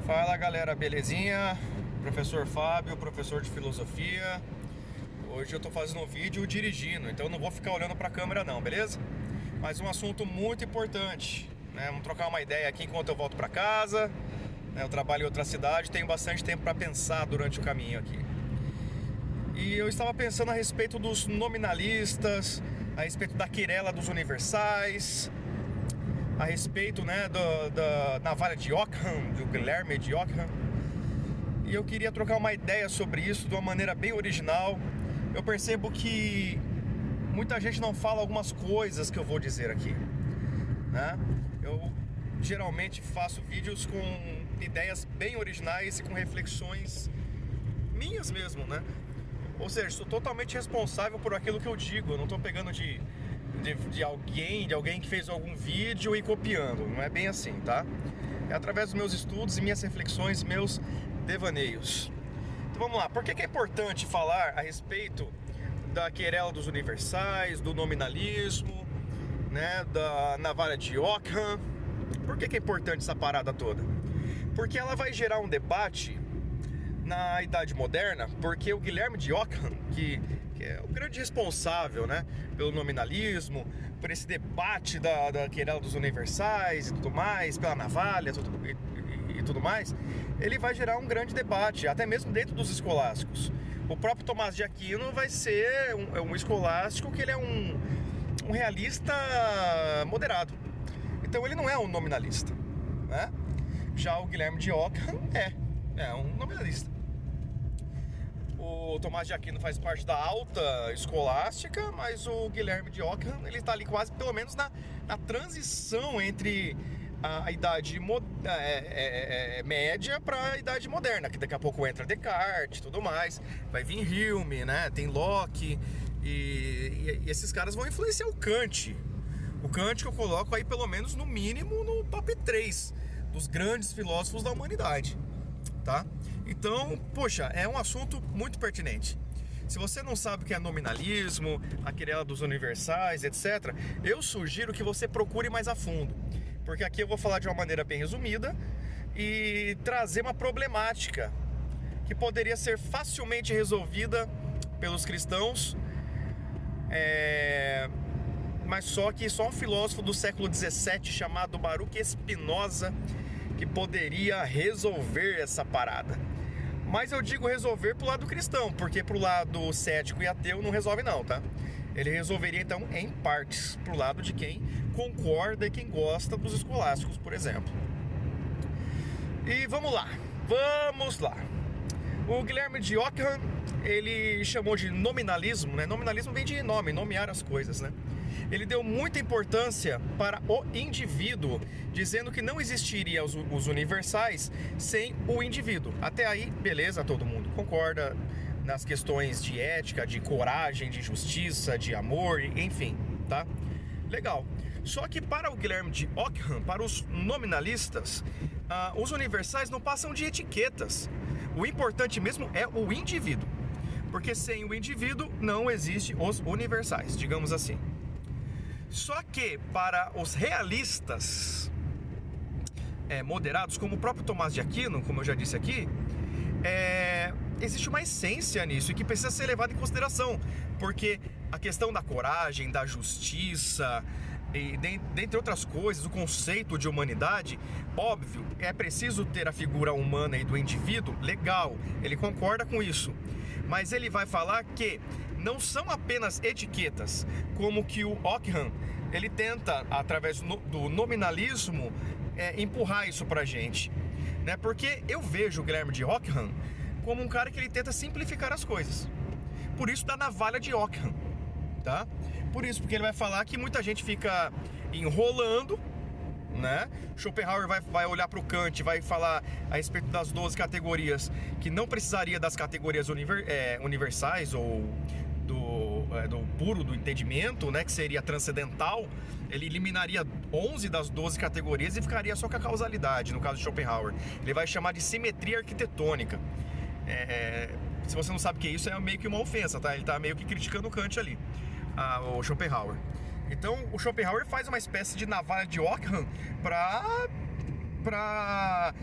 Fala galera, belezinha? Professor Fábio, professor de filosofia. Hoje eu tô fazendo um vídeo dirigindo, então não vou ficar olhando pra câmera não, beleza? Mas um assunto muito importante, né? Vamos trocar uma ideia aqui enquanto eu volto pra casa, né? Eu trabalho em outra cidade, tenho bastante tempo pra pensar durante o caminho aqui. E eu estava pensando a respeito dos nominalistas, a respeito da querela dos universais, a respeito, né, da navalha de Ockham, do Guilherme de Ockham. E eu queria trocar uma ideia sobre isso de uma maneira bem original. Eu percebo que muita gente não fala algumas coisas que eu vou dizer aqui, né? Eu geralmente faço vídeos com ideias bem originais e com reflexões minhas mesmo, né? Ou seja, sou totalmente responsável por aquilo que eu digo. Eu não estou pegando de alguém que fez algum vídeo e copiando. Não é bem assim, tá? É através dos meus estudos e minhas reflexões, meus devaneios. Então vamos lá. Por que é importante falar a respeito da querela dos universais, do nominalismo, né, da navalha de Ockham? Por que é importante essa parada toda? Porque ela vai gerar um debate na Idade Moderna, porque o Guilherme de Ockham, que é o grande responsável, né, pelo nominalismo, por esse debate da querela dos universais e tudo mais, pela navalha e tudo mais, ele vai gerar um grande debate, até mesmo dentro dos escolásticos. O próprio Tomás de Aquino vai ser um escolástico que ele é um realista moderado. Então ele não é um nominalista, né? Já o Guilherme de Ockham é um nominalista. O Tomás de Aquino faz parte da alta escolástica, mas o Guilherme de Ockham, ele está ali quase, pelo menos na transição entre a idade média para a idade moderna, que daqui a pouco entra Descartes e tudo mais, vai vir Hume, né? Tem Locke, e esses caras vão influenciar o Kant. O Kant que eu coloco aí pelo menos no mínimo no top 3 dos grandes filósofos da humanidade, tá? Então, poxa, é um assunto muito pertinente. Se você não sabe o que é nominalismo, a querela dos universais, etc., eu sugiro que você procure mais a fundo, porque aqui eu vou falar de uma maneira bem resumida e trazer uma problemática que poderia ser facilmente resolvida pelos cristãos, mas só um filósofo do século XVII chamado Baruch Spinoza que poderia resolver essa parada. Mas eu digo resolver pro lado cristão, porque pro lado cético e ateu não resolve não, tá? Ele resolveria então em partes, pro lado de quem concorda e quem gosta dos escolásticos, por exemplo. E vamos lá. O Guilherme de Ockham, ele chamou de nominalismo, né? Nominalismo vem de nome, nomear as coisas, né? Ele deu muita importância para o indivíduo, dizendo que não existiria os universais sem o indivíduo. Até aí, beleza, todo mundo concorda nas questões de ética, de coragem, de justiça, de amor, enfim, tá? Legal. Só que para o Guilherme de Ockham, para os nominalistas, os universais não passam de etiquetas. O importante mesmo é o indivíduo, porque sem o indivíduo não existem os universais, digamos assim. Só que para os realistas moderados, como o próprio Tomás de Aquino, como eu já disse aqui, existe uma essência nisso e que precisa ser levada em consideração, porque a questão da coragem, da justiça e dentre outras coisas, o conceito de humanidade, óbvio, é preciso ter a figura humana e do indivíduo, legal, ele concorda com isso, mas ele vai falar que não são apenas etiquetas, como que o Ockham, ele tenta, através do nominalismo, empurrar isso pra gente, né? Porque eu vejo o Guilherme de Ockham como um cara que ele tenta simplificar as coisas. Por isso da navalha de Ockham, tá? Por isso, porque ele vai falar que muita gente fica enrolando, né? Schopenhauer vai olhar para o Kant, vai falar a respeito das 12 categorias, que não precisaria das categorias universais ou do puro do entendimento, né, que seria transcendental. Ele eliminaria 11 das 12 categorias e ficaria só com a causalidade, no caso de Schopenhauer. Ele vai chamar de simetria arquitetônica. Se você não sabe o que é isso, é meio que uma ofensa, tá? Ele tá meio que criticando o Kant ali, o Schopenhauer. Então o Schopenhauer faz uma espécie de navalha de Ockham para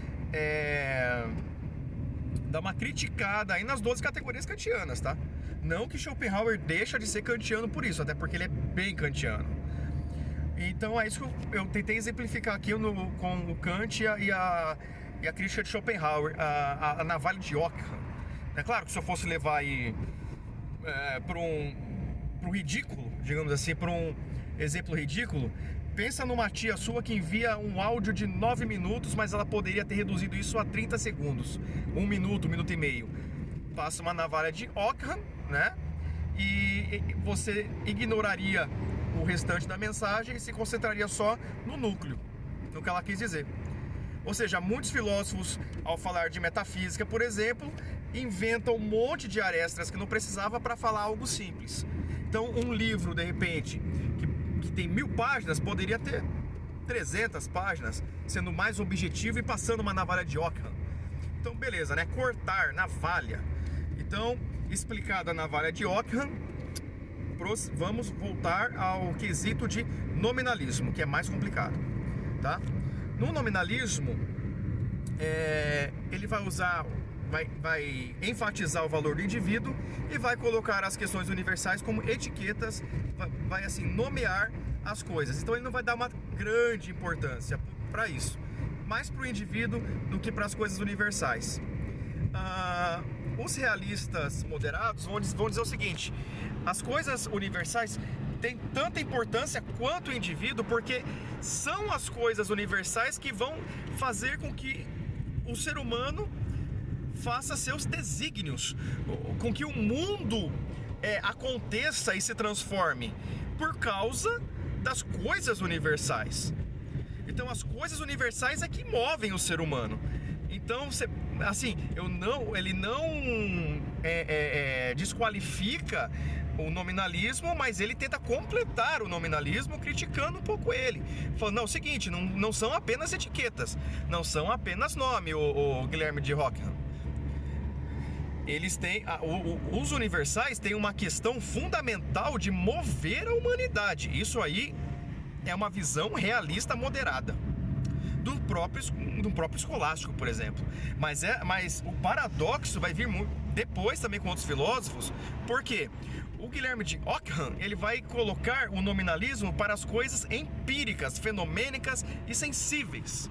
dar uma criticada aí nas 12 categorias kantianas, tá? Não que Schopenhauer deixa de ser kantiano por isso, até porque ele é bem kantiano. Então é isso que eu tentei exemplificar aqui com o Kant e a crítica de Schopenhauer, a navalha de Ockham. É claro que se eu fosse levar aí para um ridículo, digamos assim, para um exemplo ridículo, pensa numa tia sua que envia um áudio de 9 minutos, mas ela poderia ter reduzido isso a 30 segundos. 1 minuto, 1 minuto e meio. Passa uma navalha de Ockham, né? E você ignoraria o restante da mensagem e se concentraria só no núcleo, no que ela quis dizer. Ou seja, muitos filósofos, ao falar de metafísica, por exemplo, inventam um monte de arestas que não precisava para falar algo simples. Então, um livro, de repente, que tem 1000 páginas, poderia ter 300 páginas, sendo mais objetivo e passando uma navalha de Ockham. Então, beleza, né? Cortar, navalha. Então, explicado a navalha de Ockham, vamos voltar ao quesito de nominalismo, que é mais complicado, tá? No nominalismo, ele vai enfatizar o valor do indivíduo e vai colocar as questões universais como etiquetas, vai assim nomear as coisas. Então ele não vai dar uma grande importância para isso, mais para o indivíduo do que para as coisas universais. Os realistas moderados vão dizer o seguinte: as coisas universais têm tanta importância quanto o indivíduo, porque são as coisas universais que vão fazer com que o ser humano faça seus desígnios, com que o mundo aconteça e se transforme por causa das coisas universais. Então as coisas universais é que movem o ser humano. Então, assim, ele não desqualifica o nominalismo, mas ele tenta completar o nominalismo criticando um pouco ele. Falando, não, é o seguinte, não são apenas etiquetas, não são apenas nome, o Guilherme de Ockham. Eles têm, os universais têm uma questão fundamental de mover a humanidade. Isso aí é uma visão realista moderada do próprio escolástico, por exemplo. Mas o paradoxo vai vir depois também com outros filósofos, porque o Guilherme de Ockham, ele vai colocar o nominalismo para as coisas empíricas, fenomênicas e sensíveis.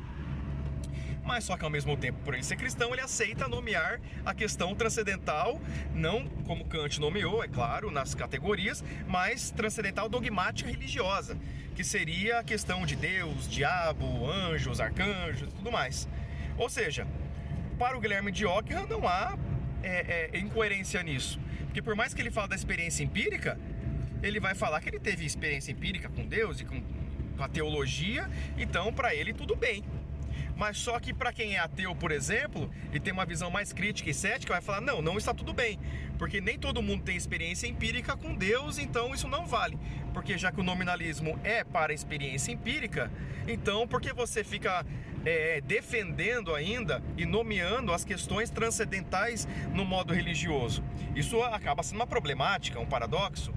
Mas só que ao mesmo tempo, por ele ser cristão, ele aceita nomear a questão transcendental, não como Kant nomeou, é claro, nas categorias, mas transcendental dogmática religiosa, que seria a questão de Deus, diabo, anjos, arcanjos e tudo mais. Ou seja, para o Guilherme de Ockham não há incoerência nisso, porque por mais que ele fale da experiência empírica, ele vai falar que ele teve experiência empírica com Deus e com a teologia, então para ele tudo bem. Mas só que para quem é ateu, por exemplo, e tem uma visão mais crítica e cética, vai falar, não está tudo bem, porque nem todo mundo tem experiência empírica com Deus, então isso não vale. Porque já que o nominalismo é para a experiência empírica, então por que você fica defendendo ainda e nomeando as questões transcendentais no modo religioso? Isso acaba sendo uma problemática, um paradoxo.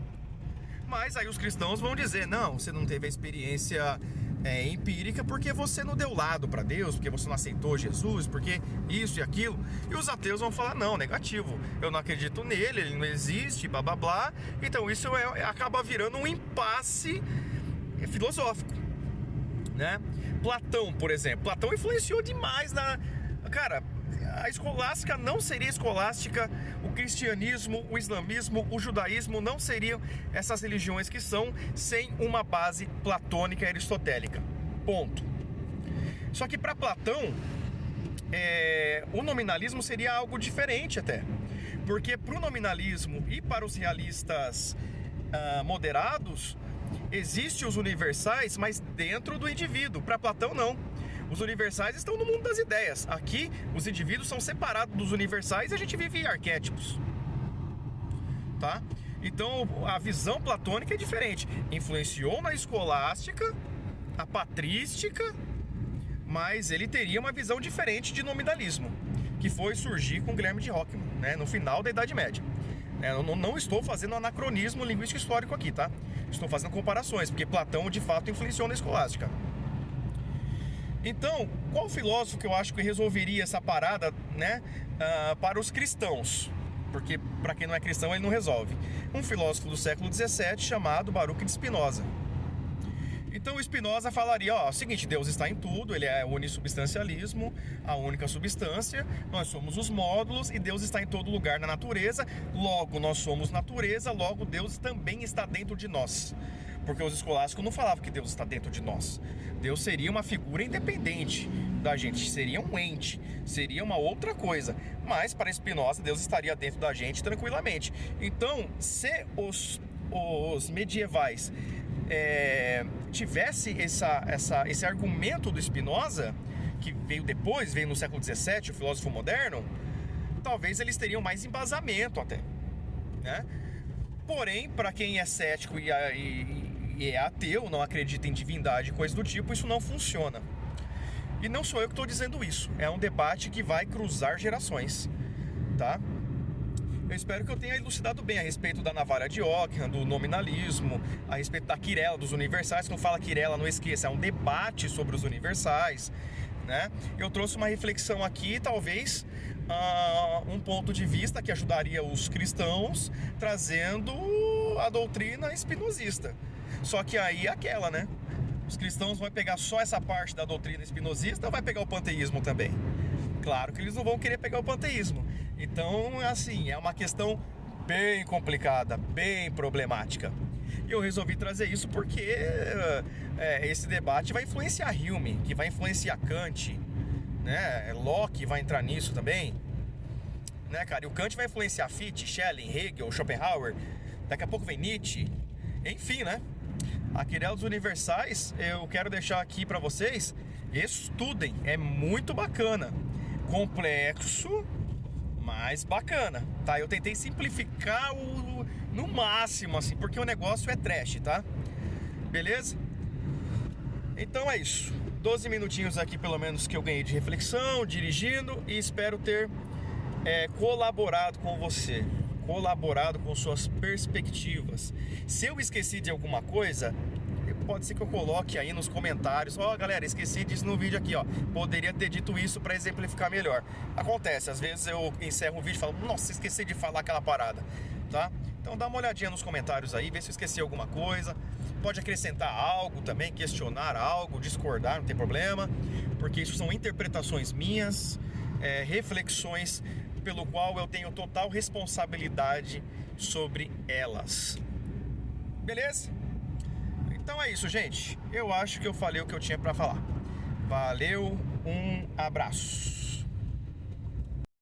Mas aí os cristãos vão dizer, não, você não teve a experiência empírica porque você não deu lado para Deus, porque você não aceitou Jesus, porque isso e aquilo. E os ateus vão falar, não, negativo, eu não acredito nele, ele não existe, blá blá blá. Então isso acaba virando um impasse filosófico, né? Platão, por exemplo, Platão influenciou demais Cara, a escolástica não seria escolástica, o cristianismo, o islamismo, o judaísmo não seriam essas religiões que são sem uma base platônica e aristotélica. Ponto. Só que para Platão, o nominalismo seria algo diferente até. Porque para o nominalismo e para os realistas moderados, existem os universais, mas dentro do indivíduo. Para Platão, não. Os universais estão no mundo das ideias. Aqui, os indivíduos são separados dos universais e a gente vive em arquétipos. Tá? Então, a visão platônica é diferente. Influenciou na escolástica, a patrística, mas ele teria uma visão diferente de nominalismo, que foi surgir com Guilherme de Ockham, né, no final da Idade Média. Eu não estou fazendo anacronismo linguístico histórico aqui, tá? Estou fazendo comparações, porque Platão de fato influenciou na escolástica. Então, qual filósofo que eu acho que resolveria essa parada, né, para os cristãos? Porque para quem não é cristão ele não resolve. Um filósofo do século XVII chamado Baruch de Spinoza. Então o Spinoza falaria, ó, o seguinte, Deus está em tudo, ele é unissubstancialismo, a única substância, nós somos os módulos e Deus está em todo lugar na natureza, logo nós somos natureza, logo Deus também está dentro de nós. Porque os escolásticos não falavam que Deus está dentro de nós. Deus seria uma figura independente da gente, seria um ente, seria uma outra coisa. Mas para Spinoza, Deus estaria dentro da gente tranquilamente. Então, se os medievais tivesse esse argumento do Spinoza, que veio depois, veio no século XVII, o filósofo moderno, talvez eles teriam mais embasamento até, né? Porém, para quem é cético e é ateu, não acredita em divindade e coisa do tipo, isso não funciona. E não sou eu que estou dizendo isso, é um debate que vai cruzar gerações, tá? Eu espero que eu tenha elucidado bem a respeito da navalha de Ockham, do nominalismo, a respeito da quirela, dos universais. Quando fala quirela, não esqueça, é um debate sobre os universais, né? Eu trouxe uma reflexão aqui, talvez um ponto de vista que ajudaria os cristãos, trazendo a doutrina espinosista. Só que aí é aquela, né? Os cristãos vão pegar só essa parte da doutrina espinosista ou vai pegar o panteísmo também? Claro que eles não vão querer pegar o panteísmo. Então, assim, é uma questão bem complicada, bem problemática. E eu resolvi trazer isso porque esse debate vai influenciar Hume, que vai influenciar Kant, né? Locke vai entrar nisso também, né, cara? E o Kant vai influenciar Fichte, Schelling, Hegel, Schopenhauer. Daqui a pouco vem Nietzsche. Enfim, né? A quirela dos universais, eu quero deixar aqui para vocês. Estudem, é muito bacana. Complexo, mas bacana, tá? Eu tentei simplificar no máximo, assim, porque o negócio é trash, tá? Beleza? Então é isso. 12 minutinhos aqui, pelo menos, que eu ganhei de reflexão, dirigindo, e espero ter colaborado com você, colaborado com suas perspectivas. Se eu esqueci de alguma coisa, pode ser que eu coloque aí nos comentários, ó, galera, esqueci disso no vídeo aqui, ó, poderia ter dito isso para exemplificar melhor. Acontece, às vezes eu encerro um vídeo e falo, nossa, esqueci de falar aquela parada, tá? Então dá uma olhadinha nos comentários aí, vê se eu esqueci alguma coisa. Pode acrescentar algo também, questionar algo, discordar, não tem problema, porque isso são interpretações minhas, reflexões pelo qual eu tenho total responsabilidade sobre elas. Beleza? Então é isso, gente. Eu acho que eu falei o que eu tinha pra falar. Valeu, um abraço.